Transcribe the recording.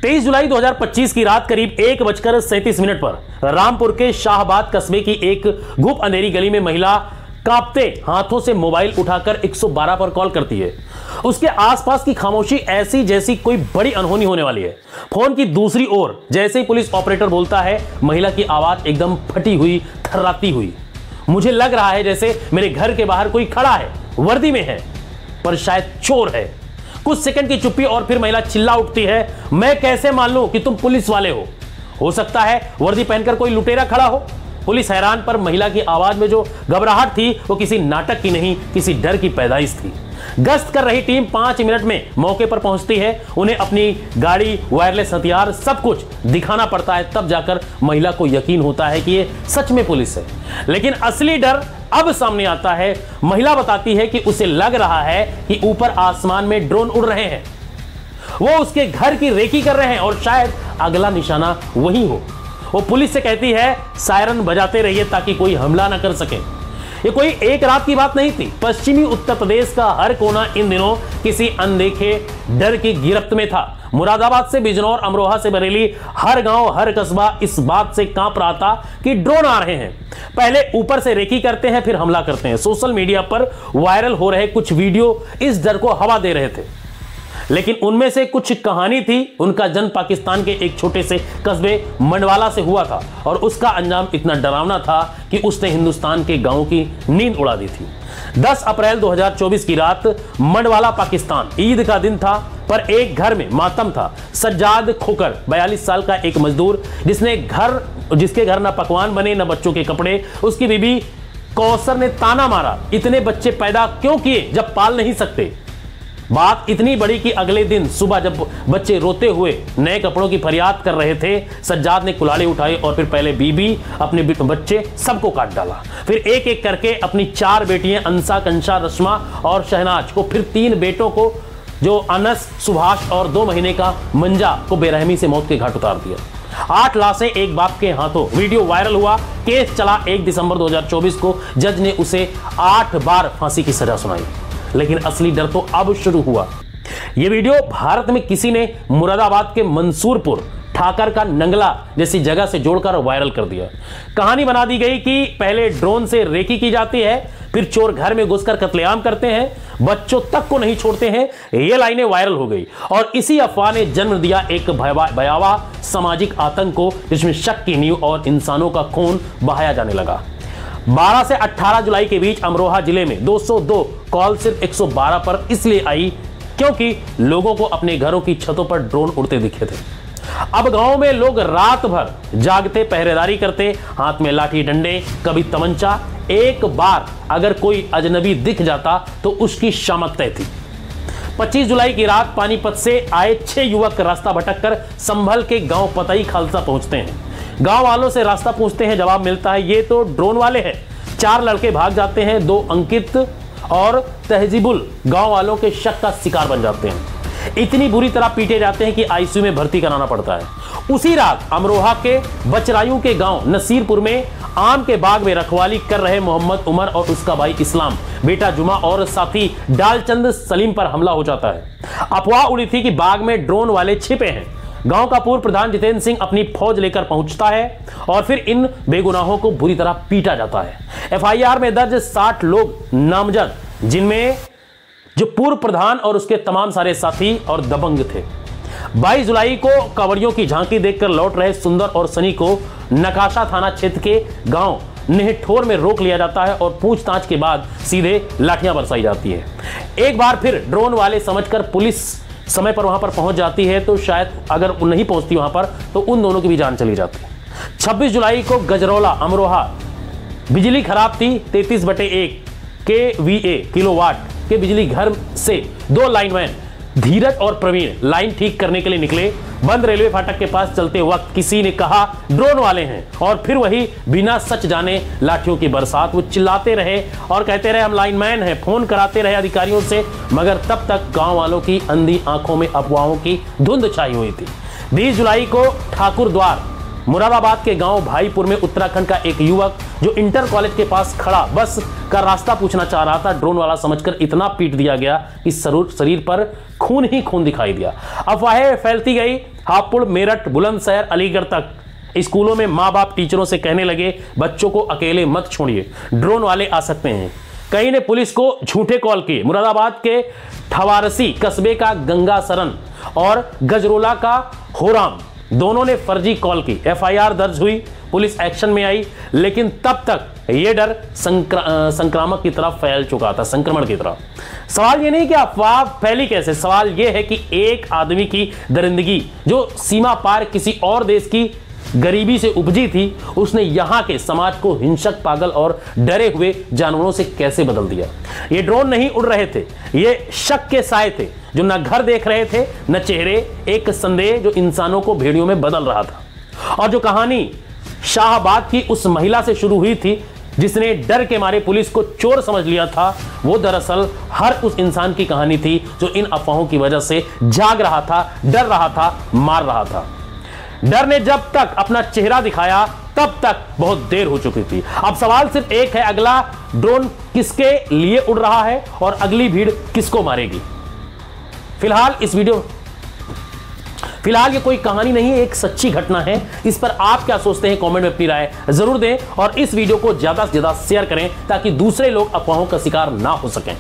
23 जुलाई 2025 की रात करीब 1:37 पर रामपुर के शाहबाद कस्बे की एक गुप अंधेरी गली में महिला कांपते हाथों से मोबाइल उठाकर 112 पर कॉल करती है। उसके आसपास की खामोशी ऐसी जैसी कोई बड़ी अनहोनी होने वाली है। फोन की दूसरी ओर जैसे ही पुलिस ऑपरेटर बोलता है, महिला की आवाज एकदम फटी हुई, थर्राती हुई। मुझे लग रहा है जैसे मेरे घर के बाहर कोई खड़ा है, वर्दी में है, पर शायद चोर है। कुछ सेकंड की चुप्पी और फिर महिला चिल्ला उठती है, मैं कैसे मान लूं कि तुम पुलिस वाले हो सकता है वर्दी पहनकर कोई लुटेरा खड़ा हो। पुलिस हैरान, पर महिला की आवाज में जो घबराहट थी वो किसी नाटक की नहीं, किसी डर की पैदाइश थी। गश्त कर रही टीम 5 मिनट में मौके पर पहुंचती है। उन्हें अपनी गाड़ी, वायरलेस हथियार, सब कुछ दिखाना पड़ता है, तब जाकर महिला को यकीन होता है कि ये सच में पुलिस है। लेकिन असली डर अब सामने आता है। महिला बताती है कि उसे लग रहा है कि ऊपर आसमान में ड्रोन उड़ रहे हैं, वो उसके घर की रेकी कर रहे हैं और शायद अगला निशाना वही हो। वो पुलिस से कहती है, सायरन बजाते रहिए ताकि कोई हमला ना कर सके। ये कोई एक रात की बात नहीं थी। पश्चिमी उत्तर प्रदेश का हर कोना इन दिनों किसी अनदेखे डर की गिरफ्त में था। मुरादाबाद से बिजनौर, अमरोहा से बरेली, हर गांव, हर कस्बा इस बात से कांप रहा था कि ड्रोन आ रहे हैं। पहले ऊपर से रेकी करते हैं, फिर हमला करते हैं। सोशल मीडिया पर वायरल हो रहे कुछ वीडियो इस डर को हवा दे रहे थे, लेकिन उनमें से कुछ कहानी थी। उनका जन्म पाकिस्तान के एक छोटे से कस्बे मंडवाला से हुआ था और उसका अंजाम इतना डरावना था कि उसने हिंदुस्तान के गांवों की नींद उड़ा दी थी। 10 अप्रैल 2024 की रात, मंडवाला पाकिस्तान, ईद का दिन था, पर एक घर में मातम था। सज्जाद खोकर 42 साल का एक मजदूर, जिसके घर न पकवान बने न बच्चों के कपड़े। उसकी बीबी कौसर ने ताना मारा, इतने बच्चे पैदा क्यों किए जब पाल नहीं सकते। बात इतनी बड़ी कि अगले दिन सुबह जब बच्चे रोते हुए नए कपड़ों की फरियाद कर रहे थे, सज्जाद ने कुल्हाड़ी उठाई और फिर पहले बीबी, अपने बच्चे सबको काट डाला। फिर एक एक करके अपनी 4 बेटियां अंसा, कंशा, रश्मा और शहनाज को, फिर 3 बेटों को जो अनस, सुभाष और 2 महीने का मंजा को बेरहमी से मौत के घाट उतार दिया। 8 लाशें एक बाप के हाथों। वीडियो वायरल हुआ, केस चला। 1 दिसंबर 2024 को जज ने उसे 8 बार फांसी की सजा सुनाई। लेकिन असली डर तो अब शुरू हुआ। यह वीडियो भारत में किसी ने मुरादाबाद के मंसूरपुर, ठाकर का नंगला जैसी जगह से जोड़कर वायरल कर दिया। कहानी बना दी गई कि पहले ड्रोन से रेकी की जाती है, फिर चोर घर में घुसकर कत्लेआम करते हैं, बच्चों तक को नहीं छोड़ते हैं। ये लाइनें वायरल हो गई और इसी अफवाह ने जन्म दिया एक भयावह सामाजिक आतंक को, जिसमें शक की नींव और इंसानों का खून बहाया जाने लगा। 12 से 18 जुलाई के बीच अमरोहा जिले में 202 कॉल सिर्फ 112 पर इसलिए आई क्योंकि लोगों को अपने घरों की छतों पर ड्रोन उड़ते दिखे थे। अब गांव में लोग रात भर जागते, पहरेदारी करते, हाथ में लाठी डंडे, कभी तमंचा। एक बार अगर कोई अजनबी दिख जाता तो उसकी शामत तय थी। 25 जुलाई की रात पानीपत से आए 6 युवक रास्ता भटककर संभल के गांव पतई खालसा पहुंचते हैं। गांव वालों से रास्ता पूछते हैं, जवाब मिलता है ये तो ड्रोन वाले हैं। 4 लड़के भाग जाते हैं। 2 अंकित और तहजीबुल गांव वालों के शक का शिकार बन जाते हैं। इतनी बुरी तरह पीटे जाते हैं कि आईसीयू में भर्ती कराना पड़ता है। उसी रात अमरोहा के बचरायू के गांव नसीरपुर में आम के बाग में रखवाली कर रहे मोहम्मद उमर और उसका भाई इस्लाम, बेटा जुमा और साथी डालचंद सलीम पर हमला हो जाता है। अफवाह उड़ी थी कि बाग में ड्रोन वाले छिपे हैं। गांव का पूर्व प्रधान जितेंद्र सिंह अपनी फौज लेकर पहुंचता है और फिर इन बेगुनाहों को बुरी तरह पीटा जाता है। एफआईआर में दर्ज 60 लोग नामजद, जिनमें जो पूर्व प्रधान और उसके तमाम सारे साथी और दबंग थे। 22 जुलाई को कांवड़ियों की झांकी देखकर लौट रहे सुंदर और सनी को नकाशा थाना क्षेत्र के गांव नेहठोर में रोक लिया जाता है और पूछताछ के बाद सीधे लाठियां बरसाई जाती है। एक बार फिर ड्रोन वाले समझकर पुलिस समय पर वहां पर पहुंच जाती है, तो शायद अगर नहीं पहुंचती वहां पर तो उन दोनों की भी जान चली जाती। 26 जुलाई को गजरौला, अमरोहा, बिजली खराब थी। 33/1 kVA किलोवाट के बिजली घर से 2 लाइनमैन धीरज और प्रवीण लाइन ठीक करने के लिए निकले। बंद रेलवे फाटक के पास चलते वक्त किसी ने कहा ड्रोन वाले हैं, और फिर वही बिना सच जाने लाठियों की बरसात। वो चिल्लाते रहे और कहते रहे हम लाइनमैन हैं, फोन कराते रहे अधिकारियों से, मगर तब तक गांव वालों की अंधी आंखों में अफवाहों की धुंध छाई हुई थी। 20 जुलाई को ठाकुर द्वार, मुरादाबाद के गांव भाईपुर में उत्तराखंड का एक युवक जो इंटर कॉलेज के पास खड़ा बस का रास्ता पूछना चाह रहा था, ड्रोन वाला समझकर इतना पीट दिया गया कि शरीर पर खून ही खून दिखाई दिया। अफवाहें फैलती गई हापुड़, मेरठ, बुलंदशहर, अलीगढ़ तक। स्कूलों में मां बाप टीचरों से कहने लगे बच्चों को अकेले मत छोड़िए, ड्रोन वाले आ सकते हैं। कई ने पुलिस को झूठे कॉल किए। मुरादाबाद के ठवारसी कस्बे का गंगा सरन और गजरोला का होराम दोनों ने फर्जी कॉल की। एफआईआर दर्ज हुई, पुलिस एक्शन में आई, लेकिन तब तक यह डर संक्रामक की तरफ फैल चुका था, संक्रमण की तरफ। सवाल यह नहीं कि अफवाह फैली कैसे, सवाल यह है कि एक आदमी की दरिंदगी जो सीमा पार किसी और देश की गरीबी से उपजी थी, उसने यहां के समाज को हिंसक, पागल और डरे हुए जानवरों से कैसे बदल दिया। ये ड्रोन नहीं उड़ रहे थे, ये शक के साए थे जो न घर देख रहे थे न चेहरे, एक संदेह जो इंसानों को भेड़ियों में बदल रहा था। और जो कहानी शाहबाद की उस महिला से शुरू हुई थी जिसने डर के मारे पुलिस को चोर समझ लिया था, वो दरअसल हर उस इंसान की कहानी थी जो इन अफवाहों की वजह से जाग रहा था, डर रहा था, मार रहा था। डर ने जब तक अपना चेहरा दिखाया तब तक बहुत देर हो चुकी थी। अब सवाल सिर्फ एक है, अगला ड्रोन किसके लिए उड़ रहा है और अगली भीड़ किसको मारेगी। फिलहाल ये कोई कहानी नहीं है, एक सच्ची घटना है। इस पर आप क्या सोचते हैं, कमेंट में अपनी राय जरूर दें और इस वीडियो को ज्यादा से ज्यादा शेयर करें ताकि दूसरे लोग अफवाहों का शिकार ना हो सकें।